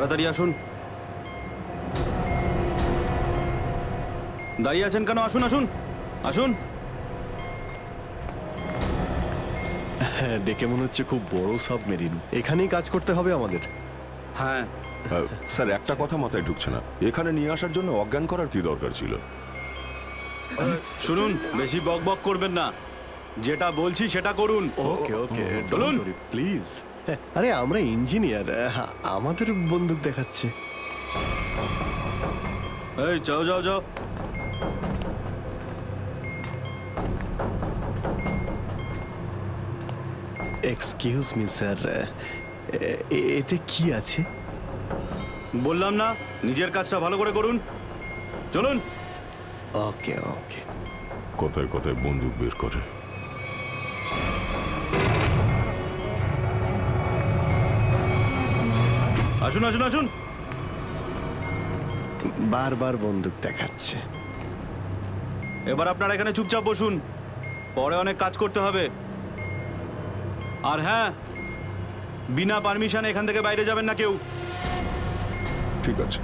তাড়াতাড়ি আসুন। দাঁড়িয়ে আছেন কেন? আসুন আসুন আসুন। হ্যাঁ, দেখে মনে হচ্ছে খুব বড় সাবমেরিন। এখানেই কাজ করতে হবে আমাদের। হ্যাঁ স্যার, একটা কথা মাথায় ঢুকছে না, এখানে নিয়ে আসার জন্য অজ্ঞান করার কি দরকার ছিল? শুনুন, বেশি বক বক করবেন না, যেটা বলছি সেটা করুন। ওকে ওকে, চলুন। প্লিজ। আরে আমরা ইঞ্জিনিয়ার, আমাদের বন্দুক দেখাচ্ছে। এই যাও যাও যাও। এক্সকিউজ মি স্যার, এতে কি আছে? বললাম না, নিজের কাজটা ভালো করে করুন। চলুন। ওকে ওকে। কথায় কথায় বন্দুক বের করে। আসুন আসুন আসুন। বারবার বন্দুক দেখাচ্ছে। এবার আপনারা এখানে চুপচাপ বসুন, পরে অনেক কাজ করতে হবে। আর হ্যাঁ, বিনা পারমিশনে এখান থেকে বাইরে যাবেন না কেউ। ঠিক আছে।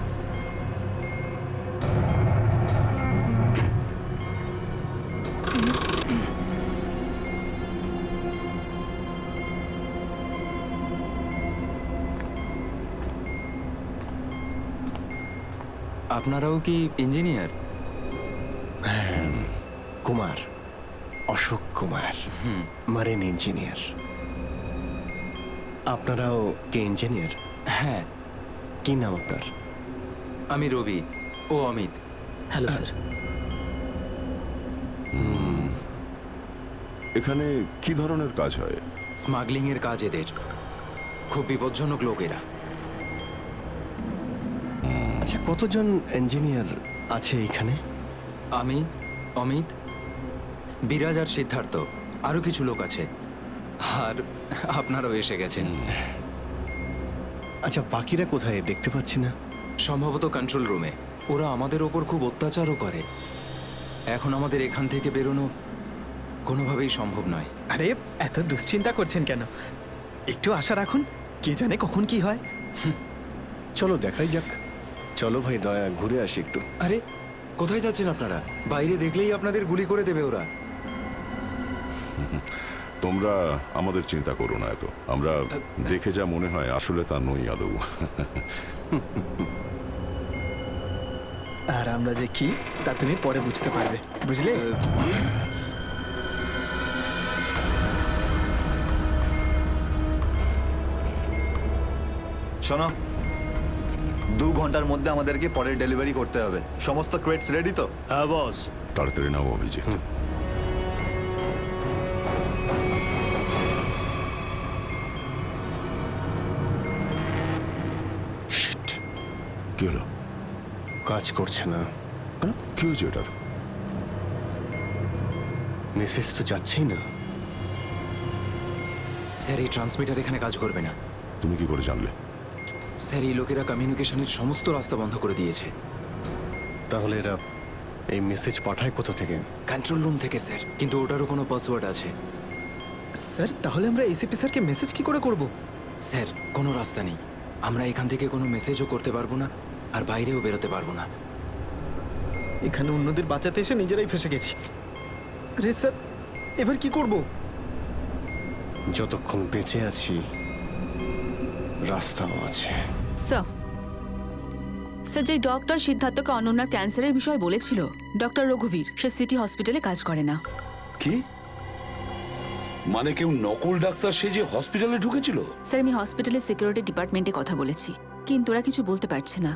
আপনারাও কি engineer? Kumar, Ashok Kumar, marine engineer. আপনারাও কি ইঞ্জিনিয়ার? হ্যাঁ, কি নাম আপনার? আমি রবি, ও অমিত। Hello sir. এখানে কি ধরনের কাজ হয়? স্মাগলিং এর কাজ এদের। খুব বিপজ্জনক লোক এরা। আচ্ছা, কতজন ইঞ্জিনিয়ার আছে এখানে? আমি, অমিত, বিরাজ আর সিদ্ধার্থ, আরো কিছু লোক আছে। আর আপনারাও এসে গেছেন। আচ্ছা, বাকিরা কোথায় দেখতে পাচ্ছি না? সম্ভবত কন্ট্রোল রুমে। ওরা আমাদের ওপর খুব অত্যাচারও করে। এখন আমাদের এখান থেকে বেরোনো কোনোভাবেই সম্ভব নয়। আরে এত দুশ্চিন্তা করছেন কেন? একটু আশা রাখুন, কে জানে কখন কি হয়। চলো দেখাই যাক। চলো ভাই, দয়া ঘুরে আসি একটু। আরে কোথায় যাচ্ছেন আপনারা? বাইরে দেখলেই আপনাদের গুলি করে দেবে ওরা। তোমরা আমাদের চিন্তা করো না এত। আমরা দেখে যা মনে হয় আসলে তা নই আদৌ। আর আমরা যে কি তা তুমি পরে বুঝতে পারবে, বুঝলে? শোনো, 2 ঘন্টার মধ্যে আমাদেরকে পরের ডেলিভারি করতে হবে। সমস্ত ক্রেটস রেডি তো? হ্যাঁ বস। তাড়াতাড়ি নাও অভিজিৎ। শিট, কি হলো? কাজ করছে না। কেন? কি হয়েছে এটার? মেসেজ তো যাচ্ছেই না। স্যার, এই ট্রান্সমিটার এখানে কাজ করবে না। তুমি কি করে জানলে? স্যার, এই লোকেরা কমিউনিকেশনের সমস্ত রাস্তা বন্ধ করে দিয়েছে। তাহলে এরা এই মেসেজ পাঠায় কোথা থেকে? কন্ট্রোল রুম থেকে স্যার, কিন্তু ওটারও কোনো পাসওয়ার্ড আছে। স্যার, তাহলে আমরা এসিপি স্যারকে মেসেজ কি করে করব? স্যার, কোনো রাস্তা নেই। আমরা এখান থেকে কোনো মেসেজও করতে পারবো না, আর বাইরেও বেরোতে পারবো না। এখানে অন্যদের বাঁচাতে এসে নিজেরাই ফেসে গেছি। আরে স্যার, এবার কি করব? যতক্ষণ বেঁচে আছি রাস্তাও আছে। স্যার, স্যার, যে ডক্টর সিদ্ধার্থকে অনন্যার ক্যান্সারের বিষয়ে বলেছিল, ডক্টর রঘুবীর, সে সিটি হসপিটালে কাজ করে না। কি মানে? কেউ নকল ডাক্তার সেজে হসপিটালে ঢুকেছিল? স্যার, আমি হসপিটালের সিকিউরিটি ডিপার্টমেন্টে কথা বলেছি, কিন্তু ওরা কিছু বলতে পারছে না।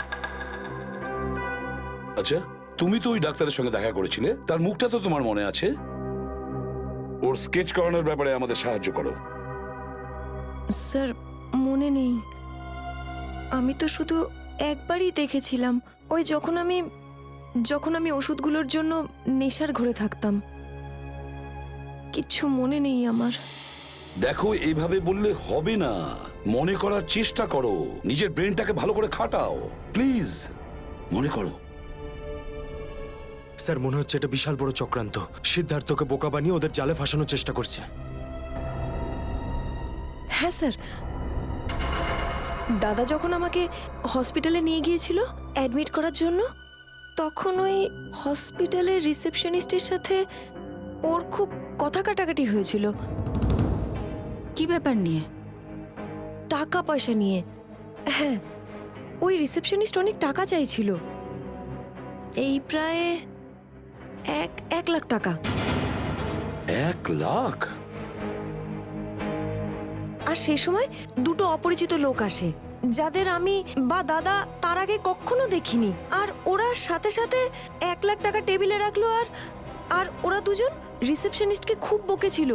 আচ্ছা, তুমি তো ওই ডাক্তারের সঙ্গে দেখা করেছিলে, তার মুখটা তো তোমার মনে আছে। ওর স্কেচ করানোর ব্যাপারে আমাদের সাহায্য করো। স্যার, মনে নেই। আমি তো শুধু একবারই দেখেছিলাম, ওই যখন আমি ওষুধগুলোর জন্য নেশার ঘরে থাকতাম। কিচ্ছু মনে নেই আমার। দেখো, এইভাবে বললে হবে না। মনে করার চেষ্টা করো, নিজের ব্রেনটাকে ভালো করে খাটাও প্লিজ। মনে করো। স্যার, মনে হচ্ছে এটা বিশাল বড় চক্রান্ত। সিদ্ধার্থকে বোকা বানিয়ে ওদের জালে ফাঁসানোর চেষ্টা করছে। হ্যাঁ স্যার, দাদা যখন আমাকে হসপিটালে নিয়ে গিয়েছিল অ্যাডমিট করার জন্য, তখন ওই হসপিটালের রিসেপশনিস্টের সাথে ওর খুব কথা কাটাকাটি হয়েছিল কি ব্যাপার নিয়ে? টাকা পয়সা নিয়ে। হ্যাঁ, ওই রিসেপশনিস্ট অনেক টাকা চাইছিল, এই প্রায় 1 লাখ টাকা। 1 লাখ? আর সেই সময় দুটো অপরিচিত লোক আসে, যাদের আমি বা দাদা তার আগে কখনো দেখিনি। আর ওরা সাথে সাথে 1 লাখ টাকা টেবিলে রাখলো। আর ওরা দুজন রিসেপশনিস্টকে খুব বকেছিল,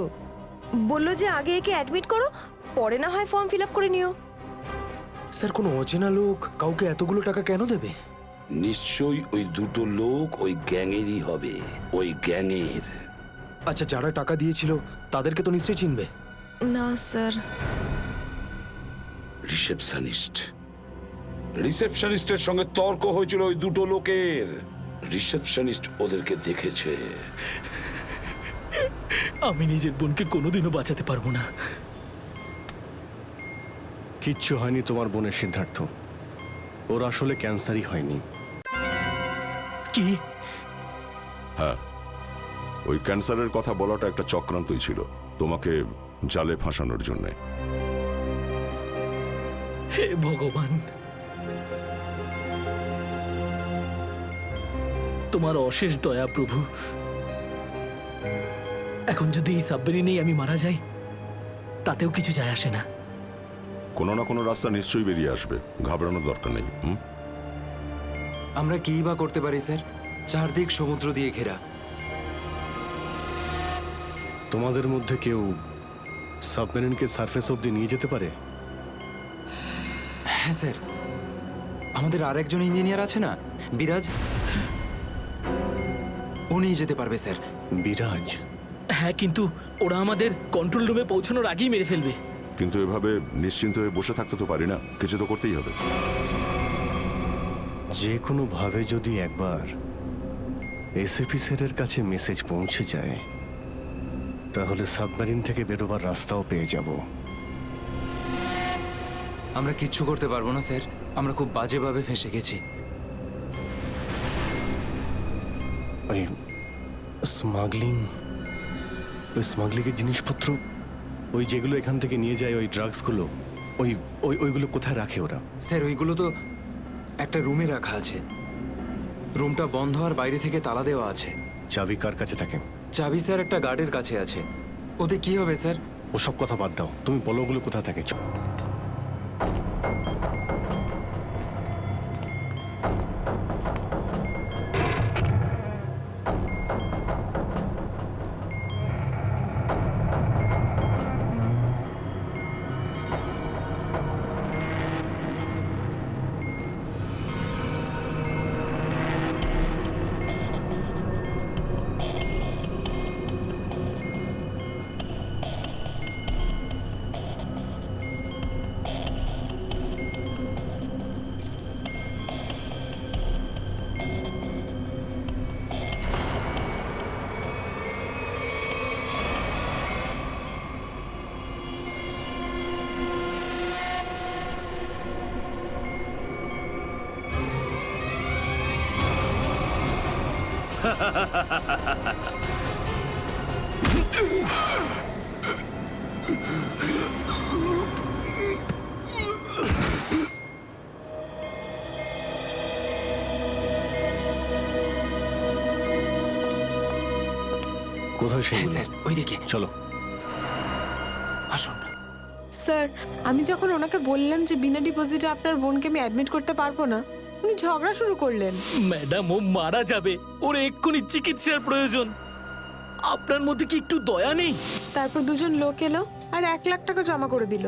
বলল যে আগে একে অ্যাডমিট করো, পরে না হয় ফর্ম ফিল আপ করে নিও। স্যার, কোনো অচেনা লোক কাউকে এতগুলো টাকা কেন দেবে? নিশ্চয়ই ওই দুটো লোক ওই গ্যাংয়েরই হবে, ওই গ্যাংয়ের। আচ্ছা, যারা টাকা দিয়েছিল তাদেরকে তো নিশ্চয়ই চিনবে। না স্যার। রিসেপশনিস্টের সঙ্গে তর্ক হয়েছিল ওই দুটো লোকের। রিসেপশনিস্ট ওদেরকে দেখেছে। আমি নিজের বোনকে কোনোদিনও বাঁচাতে পারবো না। কিচ্ছু হয়নি তোমার বোনের সিদ্ধার্থ, ওর আসলে ক্যান্সারই হয়নি। কি? হ্যাঁ, ওই ক্যান্সারের কথা বলাটা একটা চক্রান্তই ছিল, তোমাকে জালে ফাঁসানোর জন্যে। হে ভগবান, তোমার অশেষ দয়া প্রভু। এখন যদি এই সাবমেরিনেই আমি মারা যাই, তাতেও কিছু যায় আসে না। কোনো না কোনো রাস্তা নিশ্চয়ই বেরিয়ে আসবে, ঘাবড়ানোর দরকার নেই। আমরা কি বা করতে পারি স্যার? চারদিক সমুদ্র দিয়ে ঘেরা। তোমাদের মধ্যে কেউ সাবমেরিনকে সারফেস অব্দি নিয়ে যেতে পারে? হ্যাঁ স্যার, আমাদের আরেকজন ইঞ্জিনিয়ার আছে না, বিরাজ, ও নিয়ে যেতে পারবে স্যার। বিরাজ? হ্যাঁ, কিন্তু ওরা আমাদের কন্ট্রোল রুমে পৌঁছানোর আগেই মেরে ফেলবে। কিন্তু এভাবে নিশ্চিন্ত হয়ে বসে থাকতে তো পারি না, কিছু তো করতেই হবে। যে কোনোভাবে যদি একবার এসএপি স্যারের কাছে মেসেজ পৌঁছে যায়, তাহলে সাবমেরিন থেকে বেরোবার রাস্তাও পেয়ে যাব। আমরা কিচ্ছু করতে পারবো না স্যার, আমরা খুব বাজেভাবে ফেঁসে গেছি। ওই স্মাগলিং, ওই স্মাগলিংয়ের জিনিসপত্র, ওই যেগুলো এখান থেকে নিয়ে যায়, ওই ড্রাগসগুলো, ওইগুলো কোথায় রাখে ওরা? স্যার, ওইগুলো তো একটা রুমে রাখা আছে। রুমটা বন্ধ আর বাইরে থেকে তালা দেওয়া আছে। চাবি কার কাছে থাকে? চাবি স্যার একটা গার্ডের কাছে আছে। ওতে কি হবে স্যার? ওসব কথা বাদ দাও, তুমি বলো ওগুলো কোথায় থাকে। কোথায় সেই? হ্যাঁ স্যার, ওইদিকে চলো। আসুন। স্যার, আমি যখন ওনাকে বললাম যে বিনা ডিপোজিটে আপনার বোনকে আমি অ্যাডমিট করতে পারবো না, উনি ঝগড়া শুরু করলেন। ম্যাডাম, ও মারা যাবে, ওর এক্ষুনি চিকিৎসার প্রয়োজন। আপনার মধ্যে কি একটু দয়া নেই? তারপর দুজন লোক এলো আর 1 লাখ টাকা জমা করে দিল।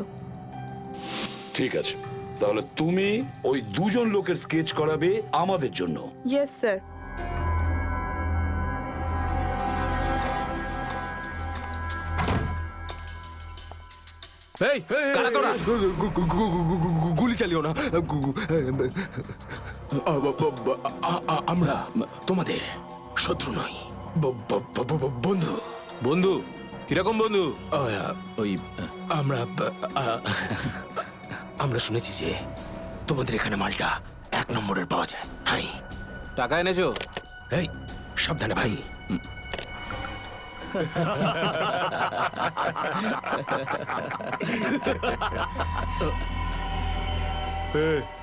ঠিক আছে, তাহলে তুমি ওই দুজন লোকের স্কেচ করাবে আমাদের জন্য। Yes sir. এই, কারা তোরা? গুলি চালিও না। আমরা তোমাদের শত্রু নই, বন্ধু। বন্ধু? কিরকম বন্ধু? ওই আমরা আমরা শুনেছি যে তোমাদের এখানে মালটা 1 নম্বরের পাওয়া যায়। হাই টাকা এনেছো? এই সাবধানে ভাই।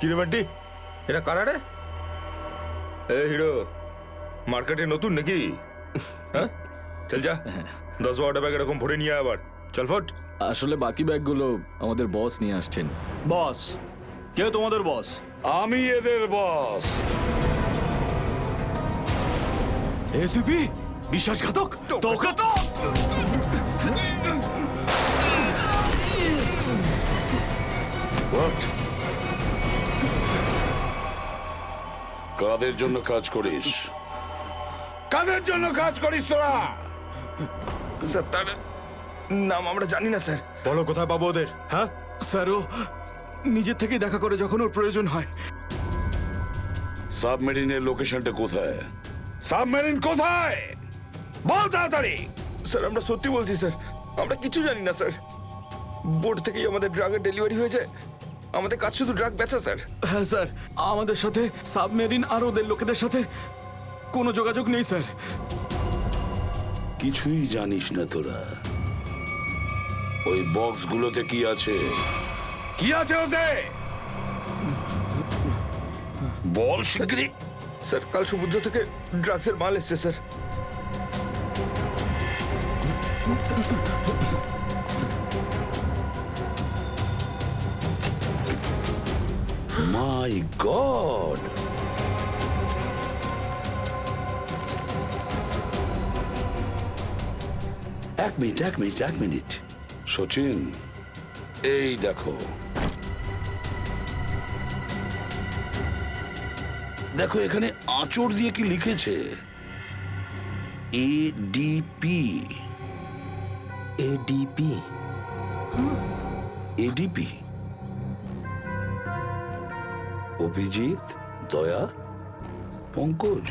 কিরে বান্টি, এটা কারা রে? এ হিরো, মার্কেটে নতুন নাকি? হ্যাঁ, চল যা 10-12টা ব্যাগ এরকম ভরে নিয়ে আবার চল ফট। আসলে বাকি ব্যাগগুলো আমাদের বস নিয়ে আসছেন। বস? কে তোমাদের বস? আমি এদের বস। এসিপি বিশ্বাসঘাতক, তোকে তো What? কাদের জন্য কাজ করিস? কাদের জন্য কাজ করিস তোরা? স্যার তার নাম আমরা জানি না স্যার। বলো কোথায় পাবো ওদের? হ্যাঁ স্যার, ও নিজের থেকেই দেখা করে যখন ওর প্রয়োজন হয়। সাবমেরিনের লোকেশনটা কোথায়? সাবমেরিন কোথায়? বল তাড়াতাড়ি। স্যার আমরা সত্যি বলছি স্যার, আমরা কিছু জানি না স্যার। বোর্ড থেকেই আমাদের ড্রাগের ডেলিভারি হয়েছে, আমাদের কাজ শুধু ড্রাগ বেচা স্যার। হ্যাঁ স্যার, আমাদের সাথে সাবমেরিন আর ওদের লোকেদের সাথে কোনো যোগাযোগ নেই স্যার। কিছুই জানিস না তোরা। ওই বক্সগুলোতে কি আছে? কি আছে ওতে? বল শিগগিরই। স্যার কাল সমুদ্র থেকে ড্রাগসের মাল এসছে স্যার। মাই গড! এক মিনিট সচিন, এই দেখো দেখো এখানে আঁচড় দিয়ে কি লিখেছে? এডিপি। এডিপি? এডিপি অভিজিৎ, দয়া, পঙ্কজ।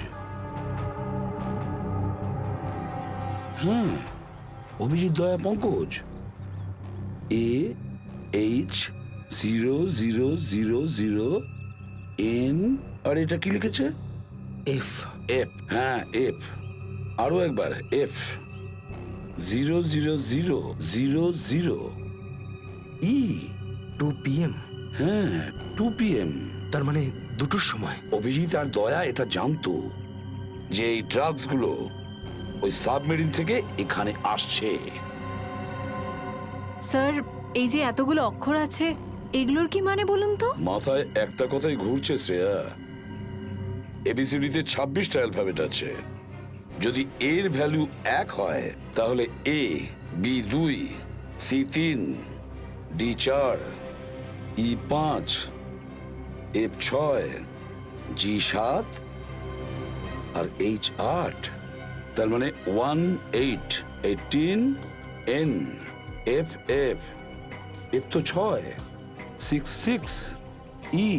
হ্যাঁ, অভিজিৎ, দয়া, পঙ্কজ। AH0000N। আর এটা কি লিখেছে? এফ। এফ, হ্যাঁ এফ। আরো একবার এফ। 00000E। 2 PM? হ্যাঁ, 2 PM। তার মানে 2টোর সময়। অভিজিৎ আর দয়া এটা জানতো যে এই ড্রাগসগুলো ওই সাবমেরিন থেকে এখানে আসছে। স্যার, এই যে এতগুলো অক্ষর আছে, এগুলোর কি মানে বলুন তো? মাথায় একটা কথাই ঘুরছে শ্রেয়া। এবিসিডিতে 26টা অ্যালফাবেট আছে। যদি এর ভ্যালু 1 হয় তাহলে A, B 2, C 3, D 4, E 5, F 6, G 7 R H 8। তার মানে 1 8 18 N F F F তো 6 6 6 E।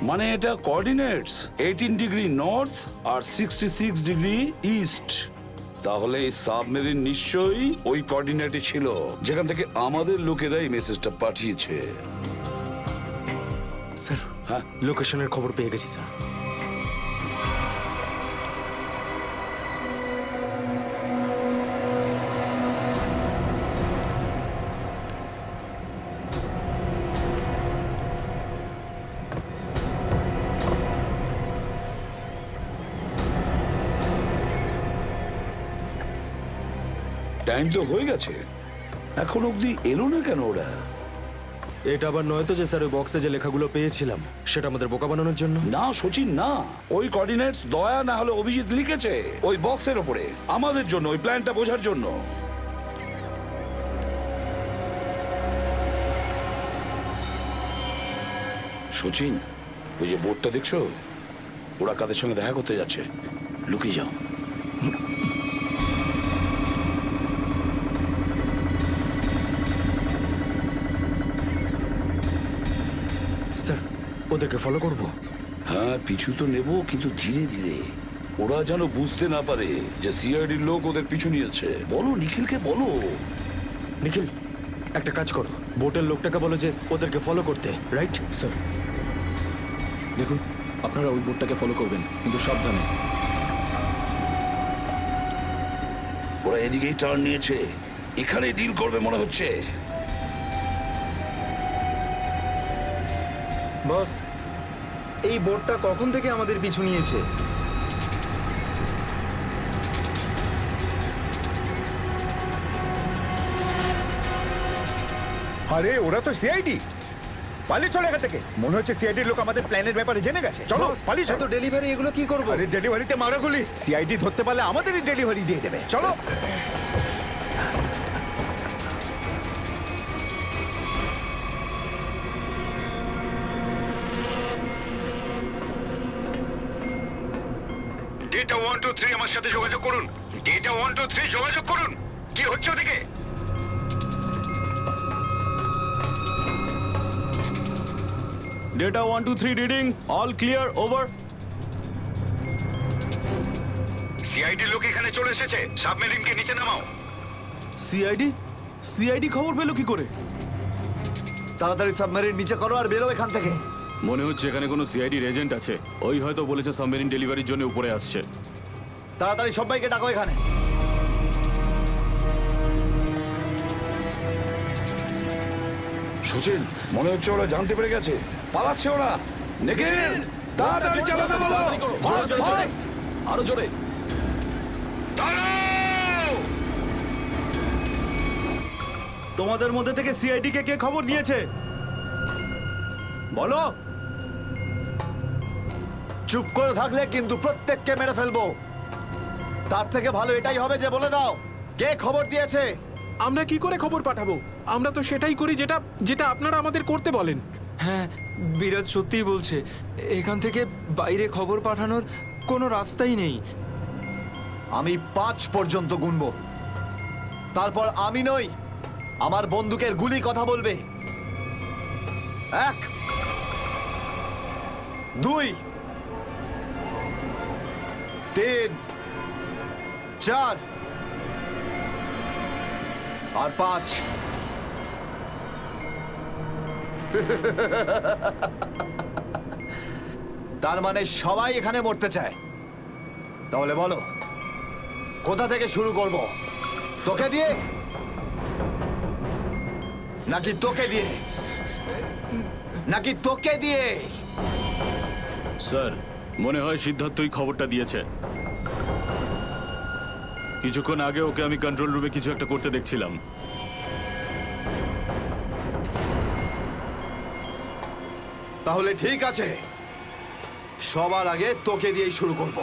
মানে এটা কোঅর্ডিনেটস 18 ডিগ্রি নর্থ আর 66 ডিগ্রি ইস্ট। তাহলে এই সাবমেরিন নিশ্চয়ই ওই কোঅর্ডিনেটে ছিল যেখান থেকে আমাদের লোকেরা এই মেসেজটা পাঠিয়েছে। স্যার, হ্যাঁ, লোকেশনের খবর পেয়ে গেছি স্যার। টাইম তো হয়ে গেছে, এখন অবধি এলো না কেন ওরা? এটা আবার নয় তো যে স্যার ওই বক্সে যে লেখাগুলো পেয়েছিলাম সেটা আমাদের বোকা বানানোর জন্য? না সচিন, না। ওই কোঅর্ডিনেটস দয়া না হলে অভিজিৎ লিখেছে ওই বক্সের ওপরে আমাদের জন্য, ওই প্ল্যানটা বোঝার জন্য। সচিন, ওই যে বোর্ডটা দেখছো, ওরা কাদের সঙ্গে দেখা করতে যাচ্ছে। লুকিয়ে যাও। স্যার, ওদেরকে ফলো করব? হ্যাঁ, পিছু তো নেব, কিন্তু ধীরে ধীরে। ওরা যেন বুঝতে না পারে যে সিআইডির লোক ওদের পিছু নিয়েছে। বলো নিখিলকে, বলো। নিখিল, একটা কাজ করো, বোটের লোকটাকে বলো যে ওদেরকে ফলো করতে, রাইট? স্যার দেখুন, আপনারা ওই বোটটাকে ফলো করবেন, কিন্তু সাবধানে। ওরা এদিকেই টার্ন নিয়েছে, এখানে ডিল করবে মনে হচ্ছে। বস, এই বোটটা কখন থেকে আমাদের পিছু নিয়েছে? আরে ওরা তো সিআইডি, পালিয়ে চলে এখান থেকে। মনে হচ্ছে সিআইডির লোক আমাদের প্ল্যানের ব্যাপারে জেনে গেছে। চলো পালিয়ে চলো। ডেলিভারি এগুলো কি করবো? আরে ডেলিভারিতে মারা গুলি, সিআইডি ধরতে পারলে আমাদেরই ডেলিভারি দিয়ে দেবে। চলো। ডেটা 123 আমার সাথে যোগাযোগ করুন। ডেটা 123 যোগাযোগ করুন। কি হচ্ছে ওদিকে? Data 123 reading, all clear, over. CID লোক এখানে চলে এসেছে। সাবমেরিনকে নিচে নামাও। সিআইডি খবর পেলো কি করে? তাড়াতাড়ি সাবমেরিন নিচে করো আর বেরো এখান থেকে। মনে হচ্ছে এখানে কোনো সিআইডির এজেন্ট আছে। ওই হয়তো বলেছে সাবমেরিন ডেলিভারির জন্য উপরে আসছে। তাড়াতাড়ি সবাইকে ডাকো এখানে। সুচিন, মনে হচ্ছে ওরা জানতে পেরে গেছে, পালাচ্ছে ওরা। নিখিল, তাড়াতাড়ি চালাতে বলো। আরো জোরে। তোমাদের মধ্যে থেকে সিআইডি কে কে খবর দিয়েছে বলো। চুপ করে থাকলে কিন্তু প্রত্যেককে মেরে ফেলবো। তার থেকে ভালো এটাই হবে যে বলে দাও কে খবর দিয়েছে। আমরা কি করে খবর পাঠাবো? আমরা তো সেটাই করি যেটা যেটা আপনারা আমাদের করতে বলেন। হ্যাঁ, বিরাজ সত্যিই বলছে। এখান থেকে বাইরে খবর পাঠানোর কোনো রাস্তাই নেই। আমি 5 পর্যন্ত গুনবো, তারপর আমি নই, আমার বন্দুকের গুলি কথা বলবে। 1 2 3 4 আর 5। তার মানে সবাই এখানে মরতে চায়। তাহলে বলো কোথা থেকে শুরু করব? তোকে দিয়ে নাকি তোকে দিয়ে? নাকি তোকে দিয়ে? স্যার, মনে হয় সিদ্ধার্থই খবরটা দিয়েছে। কিছুক্ষণ আগে ওকে আমি কন্ট্রোল রুমে কিছু একটা করতে দেখছিলাম। তাহলে ঠিক আছে, সবার আগে তোকে দিয়েই শুরু করব।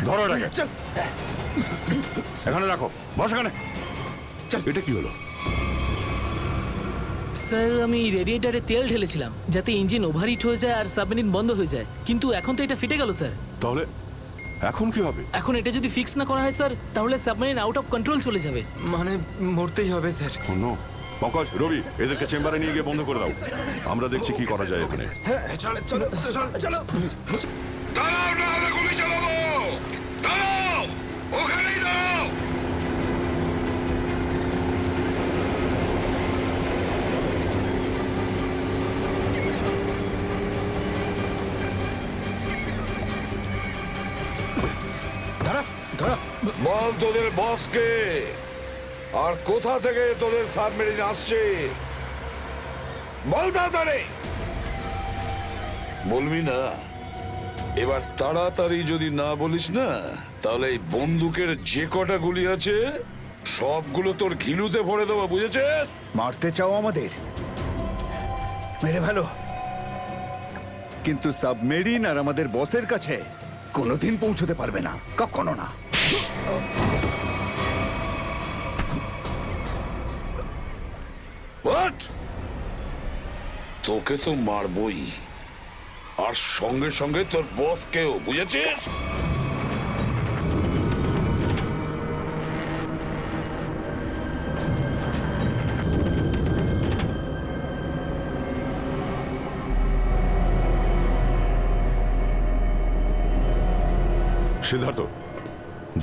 ধরো এটাকে, এখানে রাখো, বস এখানে। এটা কি হলো? স্যার, আমি রেডিয়েটারে তেল ঢেলেছিলাম যাতে ইঞ্জিন ওভারহিট হয়ে যায় আর সাবমেরিন বন্ধ হয়ে যায়, কিন্তু এখন তো এটা ফেটে গেল স্যার। তাহলে এখন কি হবে? এখন এটা যদি ফিক্স না করা হয় স্যার, তাহলে সাবমেরিন আউট অফ কন্ট্রোল চলে যাবে। মানে মরতেই হবে স্যার। নো, পঙ্কজ, রবি, এদেরকে চেম্বারে নিয়ে গিয়ে বন্ধ করে দাও। আমরা দেখছি কি করা যায় এখানে। দাঁড়াও, না হলে গুলি চালাবো। দাঁড়াও, ওখানেই দাঁড়াও। বল তোদের বসকে, আর কোথা থেকে তোদের সাবমেরিন আসছে বল তাড়াতাড়ি। বলবি না? এবার তাড়াতাড়ি যদি না বলিস না, তাহলে এই বন্দুকের যে কটা গুলি আছে সবগুলো তোর ঘিলুতে ভরে দেবো, বুঝেছিস? মারতে চাও আমাদের? মেরে ভালো, কিন্তু সাবমেরিন আর আমাদের বসের কাছে কোনোদিন পৌঁছতে পারবে না, কখনো না। What? তোকে তো মারবই, আর সঙ্গে সঙ্গে তোর বসকেও, বুঝেছিস? সিদ্ধার্থ,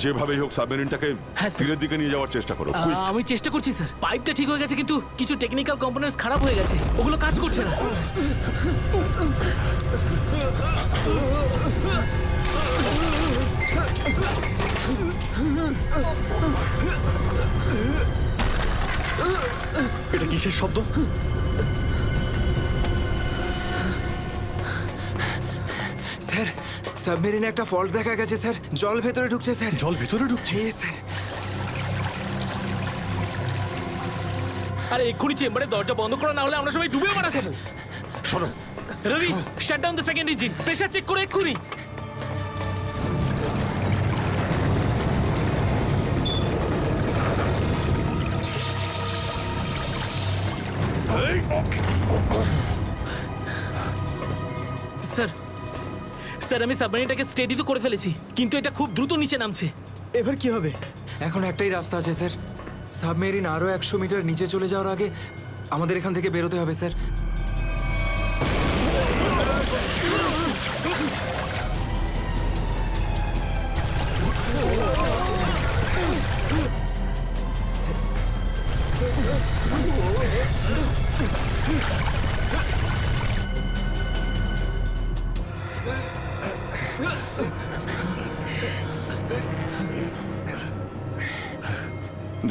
যেভাবেই হোক সাবমেরিনটাকে হ্যাঁ, স্যার। তীরের দিকে নিয়ে যাওয়ার চেষ্টা করো। quick! আমি চেষ্টা করছি স্যার। পাইপটা ঠিক হয়ে গেছে কিন্তু কিছু টেকনিক্যাল কম্পোনেন্টস খারাপ হয়ে গেছে, ওগুলো কাজ করছে না। এটা কিসের শব্দ? স্যার, সাবমেরিনে একটা ফল্ট দেখা গেছে স্যার। জল ভেতরে ঢুকছে স্যার। জল ভেতরে ঢুকছে? স্যার। আরে এক্ষুনি চেম্বারে দরজা বন্ধ করা না হলে আমরা সবাই ডুবে মারা যাবো। শোনো Ravi, shut down the second engine. Pressure check করে এক্ষুনি। স্যার, স্যার আমি সাবমেরিনটাকে স্টেডি তো করে ফেলেছি, কিন্তু এটা খুব দ্রুত নিচে নামছে। এবার কি হবে? এখন একটাই রাস্তা আছে স্যার। সাবমেরিন আরো 100 মিটার নিচে চলে যাওয়ার আগে আমাদের এখান থেকে বেরোতে হবে স্যার।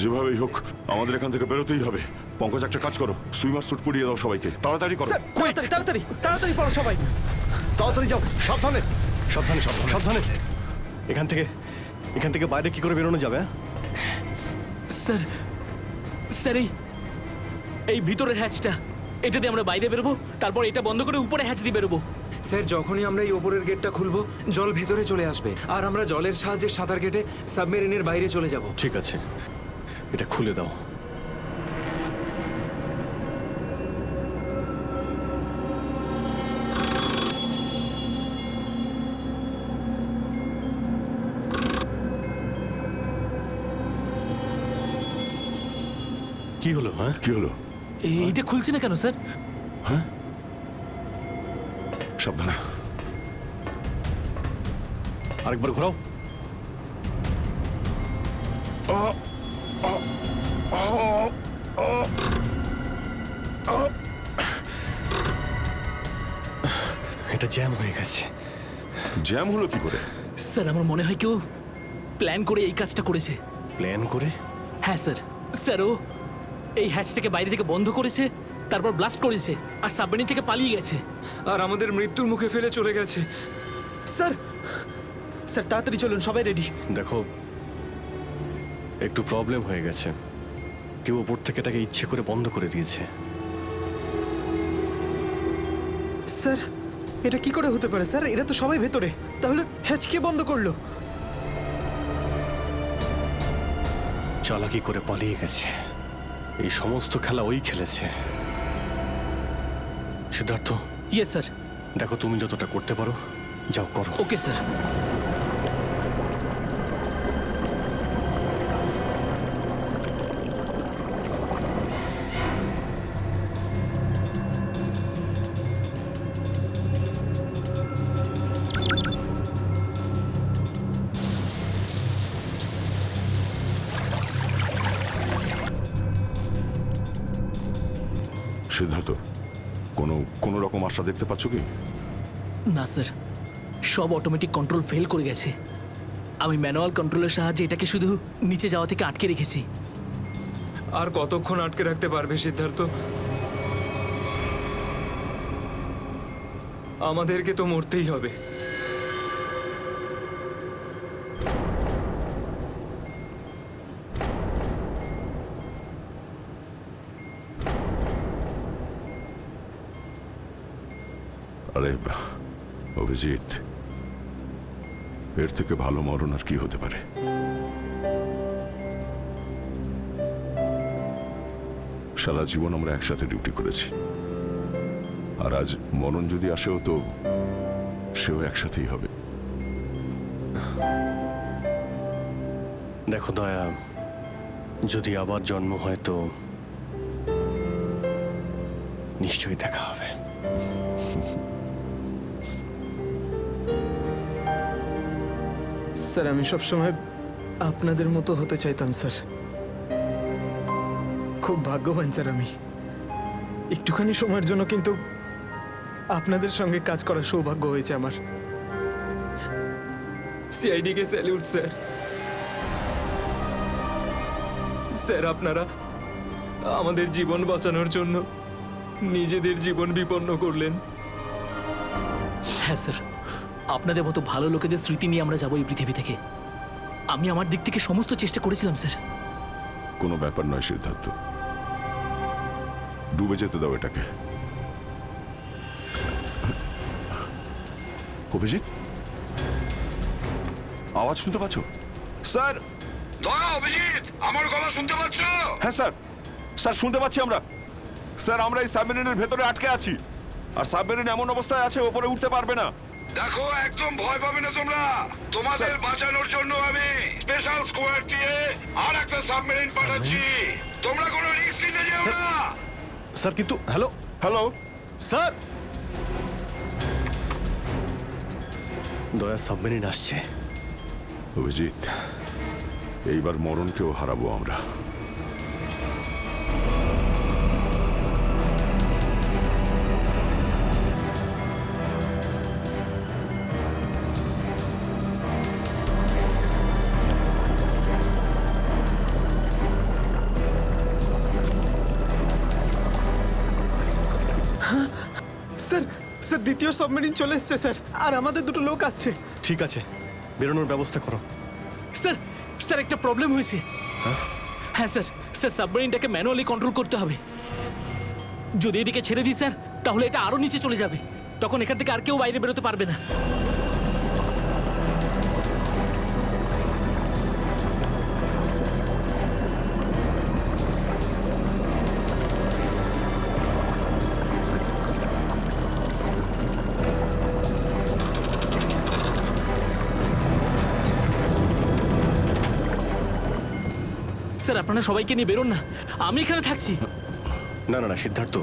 যেভাবেই হোক আমাদের এখান থেকে বেরোতেই হবে। পঙ্কজ, একটা কাজ করো, সুইমার স্যুট পরিয়ে দাও সবাইকে। তাড়াতাড়ি করো। তাড়াতাড়ি তাড়াতাড়ি তাড়াতাড়ি পড়ো সবাই। তাড়াতাড়ি যাও, সাবধানে সাবধানে সাবধানে সাবধানে। এখান থেকে বাইরে কি করে বেরোনো যাবে? স্যার, স্যার এই ভিতরের হ্যাচটা, এটা দিয়ে আমরা বাইরে বেরোবো, তারপর এটা বন্ধ করে উপরে হ্যাচ দিয়ে বেরোবো। স্যার, যখনই আমরা এই ওপরের গেটটা খুলবো জল ভেতরে চলে আসবে আর আমরা জলের সাহায্যে সাঁতার কেটে সাবমেরিনের বাইরে চলে যাব। ঠিক আছে, এটা খুলে দাও। কি হলো? হ্যাঁ, কি হলো? এইটা খুলছে না কেন স্যার? হ্যাঁ, সাবধানে। আরেকবার ঘোরাও। এটা জ্যাম হয়ে গেছে। জ্যাম হলো কি করে? স্যার আমার মনে হয় কেউ প্ল্যান করে এই কাজটা করেছে। প্ল্যান করে? হ্যাঁ স্যার। স্যার ও এই হ্যাচটাকে বাইরে থেকে বন্ধ করেছে, তারপর ব্লাস্ট করেছে আর সাবমেরিন থেকে পালিয়ে গেছে আর আমাদের মৃত্যুর মুখে ফেলে চলে গেছে। স্যার, স্যার তাড়াতাড়ি চলুন, সবাই রেডি। দেখো, একটু প্রবলেম হয়ে গেছে। কেউ ওপর থেকে এটাকে ইচ্ছে করে বন্ধ করে দিয়েছে। স্যার, এটা কি করে হতে পারে স্যার? এরা তো সবাই ভেতরে, তাহলে হ্যাচ কে বন্ধ করলো? চালাকি করে পালিয়ে গেছে। এই সমস্ত খেলা ওই খেলেছে। সিদ্ধার্থ। Yes sir. দেখো, তুমি যতটা করতে পারো যাও করো। Okay sir. সিদ্ধার্থ, কোনো রকম আশা দেখতে পাচ্ছ কি? না স্যার, সব অটোমেটিক কন্ট্রোল ফেল করে গেছে। আমি ম্যানুয়াল কন্ট্রোলের সাহায্যে এটাকে শুধু নিচে যাওয়া থেকে আটকে রেখেছি। আর কতক্ষণ আটকে রাখতে পারবে সিদ্ধার্থ? আমাদেরকে তো মরতেই হবে। আরে অভিজিৎ, এর থেকে ভালো মরণ আর কি হতে পারে? সারা জীবন আমরা একসাথে ডিউটি করেছি, আর আজ মরণ যদি আসেও তো সেও একসাথেই হবে। দেখো দয়া, যদি আবার জন্ম হয় তো নিশ্চয়ই দেখা হবে। স্যার আমি সবসময় আপনাদের মতো হতে চাইতাম স্যার। খুব ভাগ্যবান স্যার আমি, একটুখানি সময়ের জন্য কিন্তু আপনাদের সঙ্গে কাজ করার সৌভাগ্য হয়েছে আমার। সিআইডি কে স্যালিউট স্যার। স্যার আপনারা আমাদের জীবন বাঁচানোর জন্য নিজেদের জীবন বিপন্ন করলেন। হ্যাঁ স্যার, আপনাদের মতো ভালো লোকেদের স্মৃতি নিয়ে আমরা যাবো এই পৃথিবী থেকে। আমি আমার দিক থেকে সমস্ত চেষ্টা করেছিলাম স্যার। কোনো ব্যাপার নয় সিদ্ধার্থ, ডুবে যেতে দাও এটাকে। অভিজিৎ, আওয়াজ শুনতে পাচ্ছ? স্যার! দয়া, অভিজিৎ, আমার গলা শুনতে পাচ্ছ? হ্যাঁ স্যার, স্যার শুনতে পাচ্ছি আমরা। স্যার আমরা এই সাবমেরিনের ভেতরে আটকে আছি, আর সাবমেরিন এমন অবস্থায় আছে ওপরে উঠতে পারবে না। দেখো, একদম ভয় পাবে না তোমরা। তোমাদের বাঁচানোর জন্য আমি স্পেশাল স্কোয়াড দিয়ে আর একটা সাবমেরিন পাঠাচ্ছি। তোমরা কোনো রিস্ক নিতে যেও না। স্যার কিন্তু হ্যালো হ্যালো স্যার, দয়া সাবমেরিন আসছে। অভিজিৎ, এইবার মরণকেও হারাবো আমরা। স্যার স্যার দ্বিতীয় সাবমেরিন চলে এসছে স্যার, আর আমাদের দুটো লোক আসছে। ঠিক আছে, বেরোনোর ব্যবস্থা করো। স্যার, স্যার একটা প্রবলেম হয়েছে। হ্যাঁ স্যার, স্যার সাবমেরিনটাকে ম্যানুয়ালি কন্ট্রোল করতে হবে। যদি এটিকে ছেড়ে দিই স্যার, তাহলে এটা আরো নিচে চলে যাবে। তখন এখান থেকে আর কেউ বাইরে বেরোতে পারবে না। স্যার আপনারা সবাইকে নিয়ে বেরোন না, আমি এখানে থাকছি। না না না সিদ্ধার্থ,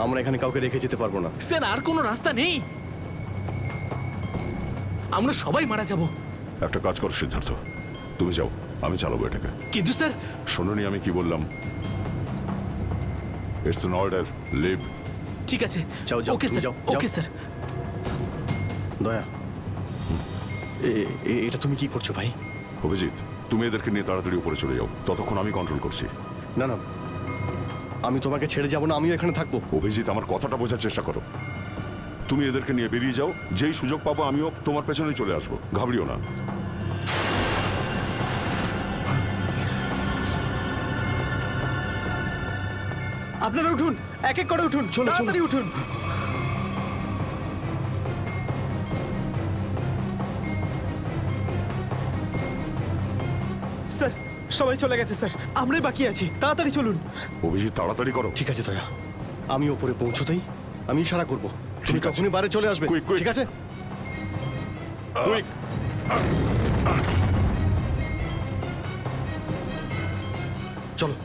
আমরা এখানে কাউকে রেখে যেতে পারবো না। স্যার আর কোনো রাস্তা নেই, আমরা সবাই মারা যাব। একটা কাজ করো সিদ্ধার্থ, তুমি যাও, আমি চালাবো এটাকে। কিন্তু স্যার, শোনোনি আমি কি বললাম? It's an order, leave. ঠিক আছে, যাও যাও, ওকে তুমি স্যার, যাও, ওকে যাও। স্যার। দয়া, এটা তুমি কি করছো ভাই? অভিজিৎ, তুমি এদেরকে নিয়ে তাড়াতাড়ি উপরে চলে যাও, ততক্ষণ আমি কন্ট্রোল করছি। না না, আমি তোমাকে ছেড়ে যাব না, আমিও এখানে থাকবো। অভিজিৎ, আমার কথাটা বোঝার চেষ্টা করো। তুমি এদেরকে নিয়ে বেরিয়ে যাও, যেই সুযোগ পাবো আমিও তোমার পেছনেই চলে আসবো, ঘাবড়িও না। আপনারা উঠুন, এক এক করে উঠুন, তাড়াতাড়ি উঠুন। স্যার সবাই চলে গেছে স্যার, আমরাই বাকি আছি, তাড়াতাড়ি চলুন। অভিজিৎ তাড়াতাড়ি করো। ঠিক আছে দয়া, আমি ওপরে পৌঁছতেই আমি ইশারা করবো, তুমি ঠিক আছে। তখনই বাইরে চলে আসবে। Quick, quick. ঠিক আছে? কুইক! চলো।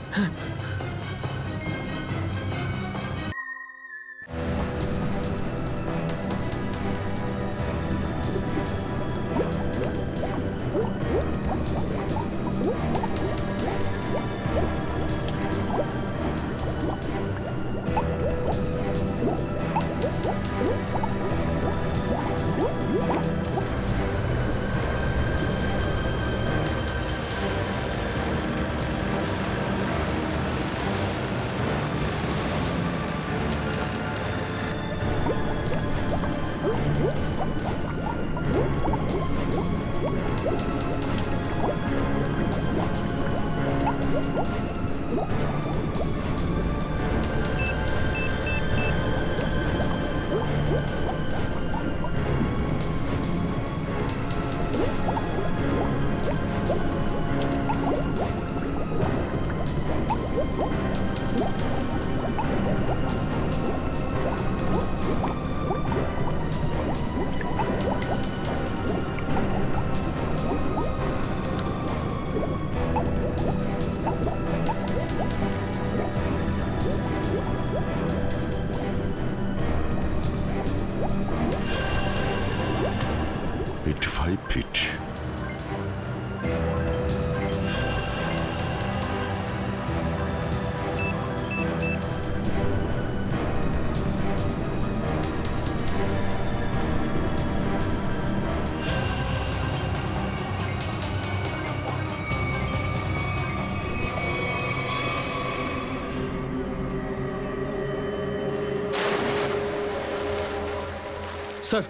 স্যার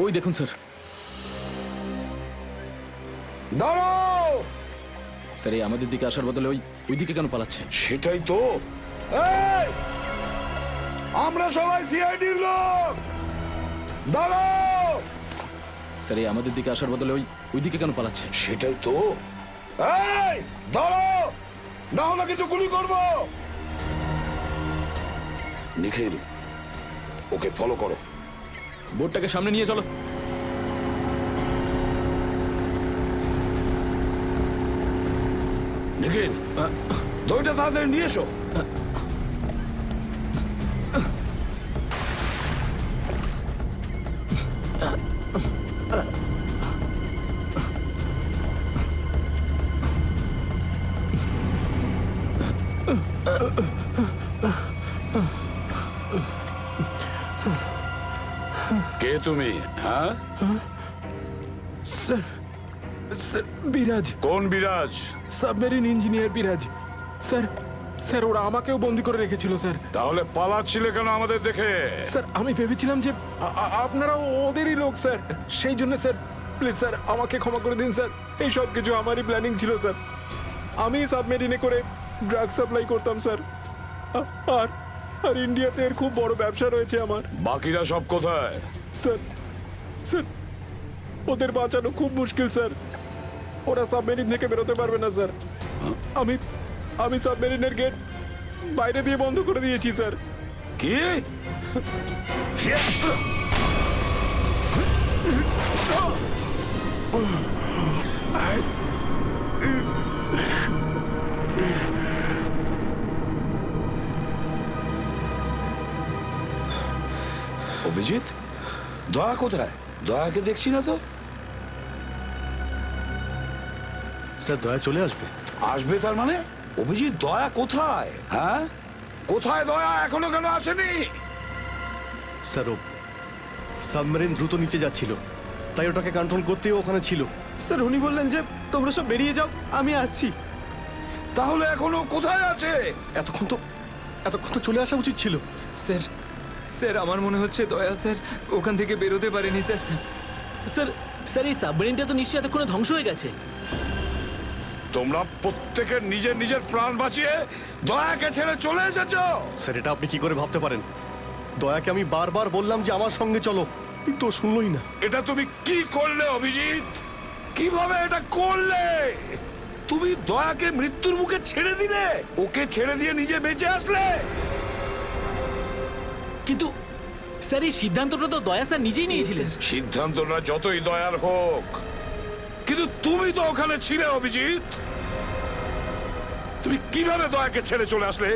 ওই দেখুন স্যার। দাঁড়াও! স্যার এই আমাদের দিকে আসার বদলে ওই দিকে কেন পালাচ্ছে? সেটাই তো। এই! আমরা সবাই সিআইডির লোক। দাঁড়াও! স্যার এই আমাদের দিকে আসার বদলে ওই দিকে কেন পালাচ্ছে? সেটাই তো। এই! দাঁড়াও! না হলে কিন্তু গুলি করবো। নিখিল, ওকে ফলো করো। বোটটাকে সামনে নিয়ে চলো। নিখিল, দইটা তাড়াতাড়ি নিয়ে এসো। কে তুমি? হ্যাঁ স্যার, স্যার বিরাজ। কোন বিরাজ? সাবমেরিন ইঞ্জিনিয়ার বিরাজ। স্যার, স্যার ওরা আমাকেও বন্দি করে রেখেছিল স্যার। তাহলে পালাচ্ছিলে কেন আমাদের দেখে? স্যার আমি ভেবেছিলাম যে আপনারা ওদেরই লোক স্যার, সেই জন্য স্যার প্লিজ স্যার আমাকে ক্ষমা করে দিন স্যার। এই সব কিছু আমারই প্ল্যানিং ছিল স্যার। আমি সাবমেরিনে করে ড্রাগ সাপ্লাই করতাম স্যার। আর আর ইন্ডিয়াতে এর খুব বড় ব্যবসা রয়েছে আমার। বাকিরা সব কোথায়? স্যার, স্যার ওদের বাঁচানো খুব মুশকিল স্যার। ওরা সাবমেরিন থেকে বেরোতে পারবে না স্যার। আমি সাবমেরিনের গেট বাইরে দিয়ে বন্ধ করে দিয়েছি স্যার। কি? অভিজিৎ, দয়া কোথায়? দয়াকে দেখছি না তো। স্যার দয়া চলে আসবে। আসবে তার মানে? অভিজিৎ, দয়া কোথায়? হ্যাঁ, কোথায় দয়া? এখনো কেন আসেনি? স্যার ও সাবমেরিন দ্রুত নিচে যাচ্ছিল, তাই ওটাকে কন্ট্রোল করতেও ওখানে ছিল। স্যার উনি বললেন যে তোমরা সব বেরিয়ে যাও, আমি আসছি। তাহলে এখনো কোথায় আছে? এতক্ষণ তো চলে আসা উচিত ছিল। স্যার, স্যার আমার মনে হচ্ছে দয়া স্যার ওখান থেকে বেরোতে পারেনি স্যার। স্যার স্যার এই সাবমেরিনটা তো নিশ্চয়ই এতক্ষণে ধ্বংস হয়ে গেছে। তোমরা প্রত্যেকে নিজের নিজের প্রাণ বাঁচিয়ে দয়াকে ছেড়ে চলে এসেছো। স্যার এটা আপনি কি করে ভাবতে পারেন? দয়াকে আমি বারবার বললাম যে আমার সঙ্গে চলো, কিন্তু ও শুনলই না। এটা তুমি কি করলে অভিজিৎ? কিভাবে এটা করলে? তুমি দয়াকে মৃত্যুর মুখে ছেড়ে দিলে, ওকে ছেড়ে দিয়ে নিজে বেঁচে আসলে। কিন্তু স্যার এই সিদ্ধান্তটা তো দয়া স্যার নিজেই নিয়েছিলেন। সিদ্ধান্তটা যতই দয়ার হোক, কিন্তু তুমি তো ওখানে ছিলে অভিজিৎ। তুমি কিভাবে দয়াকে ছেড়ে চলে আসলে?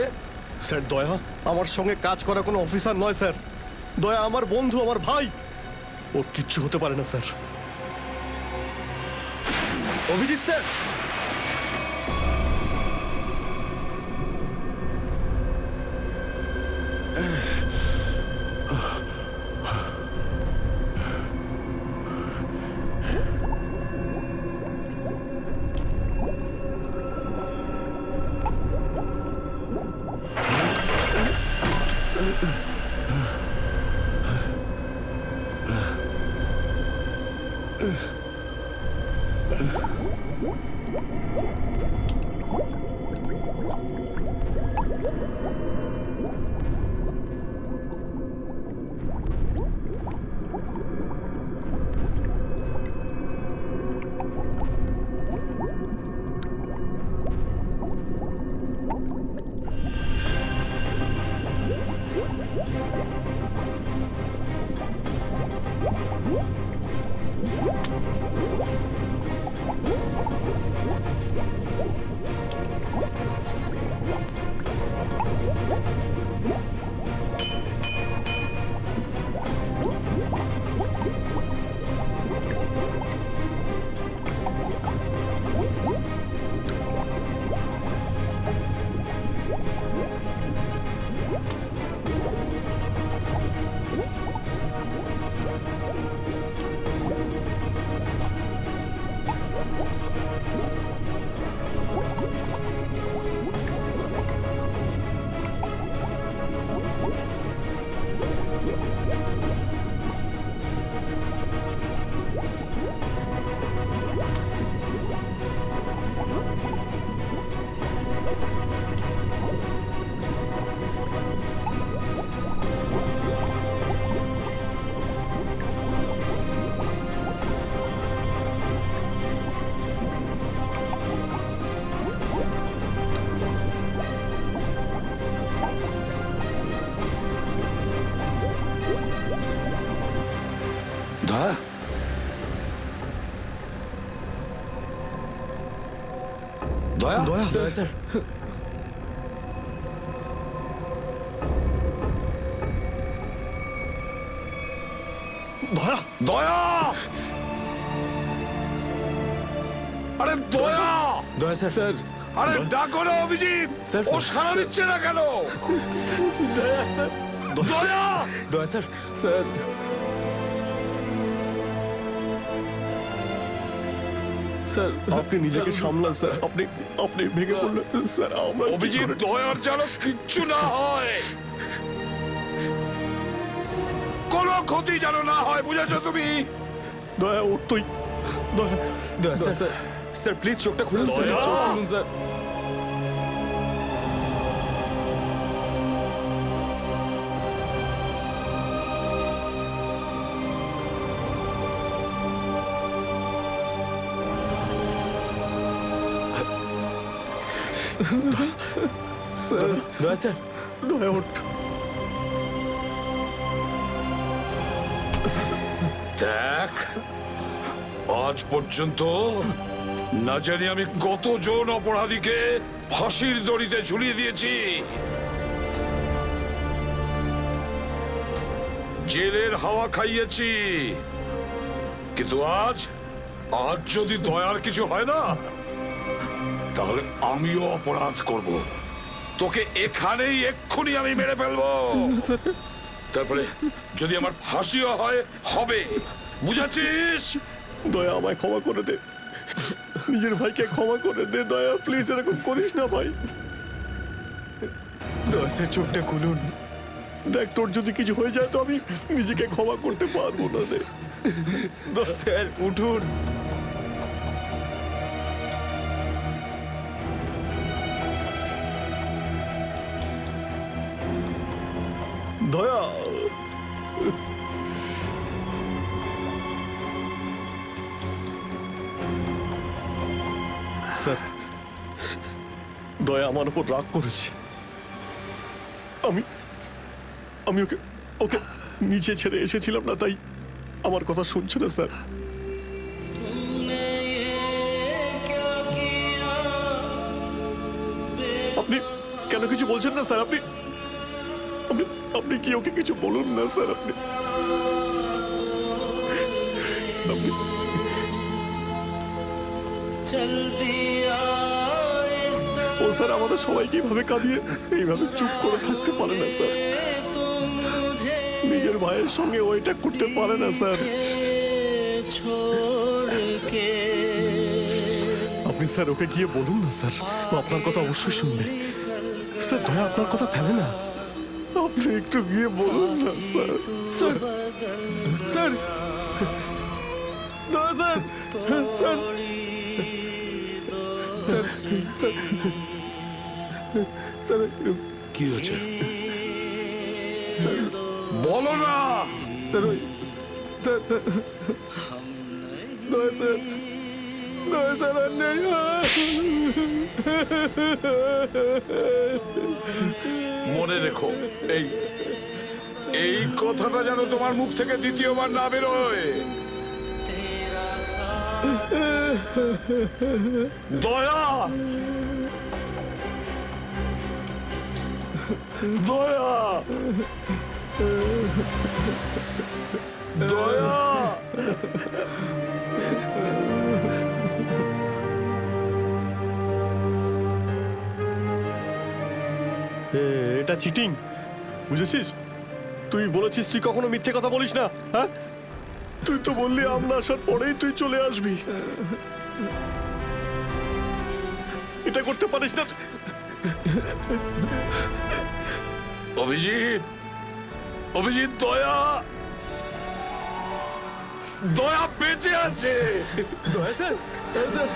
স্যার দয়া আমার সঙ্গে কাজ করা কোনো অফিসার নয় স্যার। দয়া আমার বন্ধু, আমার ভাই। ওর কিচ্ছু হতে পারে না স্যার। অভিজিৎ স্যার, দয়া স্যার দয়া দয়া আরে দয়া দয়া স্যার আরে ডাকো না অভিজিৎ স্যার, ও সারা দিচ্ছে না কেন? দয়া স্যার দয়া দয়া স্যার স্যার স্যার আপনি নিজেকে সামলান স্যার আপনি আপনি ভেঙে পড়লেন স্যার আমরা কি অভিজিৎ করে- দয়ার যেন কিচ্ছু না হয়, কোনো ক্ষতি যেন না হয়, বুঝেছো তুমি? দয়া ওর তুই দয়া দয়া স্যার স্যার প্লিজ চোখটা খুলুন স্যার দয়া! চোখ খুলুন স্যার স্যার দয়া স্যার দয়া ওঠ দেখ, আজ পর্যন্ত না জানি আমি কতজন অপরাধীকে ফাঁসির দড়িতে ঝুলিয়ে দিয়েছি, জেলের হাওয়া খাইয়েছি, কিন্তু আজ আজ যদি দয়ার কিছু হয় না, তাহলে আমিও অপরাধ করব। তোকে এখানেই এক্ষুনি আমি মেরে ফেলবো। তারপরে যদি আমার ফাঁসিও হয়, হবে, বুঝেছিস? দয়া আমায় ক্ষমা করে দে নিজের ভাইকে ক্ষমা করে দে দয়া প্লিজ এরকম করিস না ভাই দয়া স্যার চোখটা খুলুন দেখ তোর যদি কিছু হয়ে যায় তো আমি নিজেকে ক্ষমা করতে পারবো না রে স্যার উঠুন দয়া স্যার দয়া আমার উপর রাগ করেছে আমি আমি ওকে ওকে নিচে ছেড়ে এসেছিলাম না তাই আমার কথা শুনছে না স্যার আপনি কেন কিছু বলছেন না স্যার আপনি আপনি আপনি কি ওকে কিছু বলুন না স্যার আপনি আপনি ও স্যার আমাদের সবাইকে এইভাবে কাঁদিয়ে এইভাবে চুপ করে থাকতে পারে না স্যার নিজের ভাইয়ের সঙ্গে ওইটা করতে পারে না স্যার আপনি স্যার ওকে গিয়ে বলুন না স্যার ও আপনার কথা অবশ্যই শুনবে স্যার দয়া আপনার কথা ফেলে না আপনি একটু গিয়ে বলুন না স্যার স্যার স্যার দয়া sir sir sir sir sir কি হয়েছে স্যার বলো না। স্যার দয়া স্যার দয়া স্যার আর নেই মনে রেখো, এই এই কথাটা যেন তোমার মুখ থেকে দ্বিতীয়বার না বেরোয়। দয়া দয়া দয়া এটা চিটিং বুঝেছিস তুই বলেছিস তুই কখনো মিথ্যে কথা বলিস না হ্যাঁ তুই তো বললি আমরা আসার পরেই তুই চলে আসবি এটা করতে পারিস না অভিজিৎ অভিজিৎ দয়া দয়া বেঁচে আছে। দয়া স্যার স্যার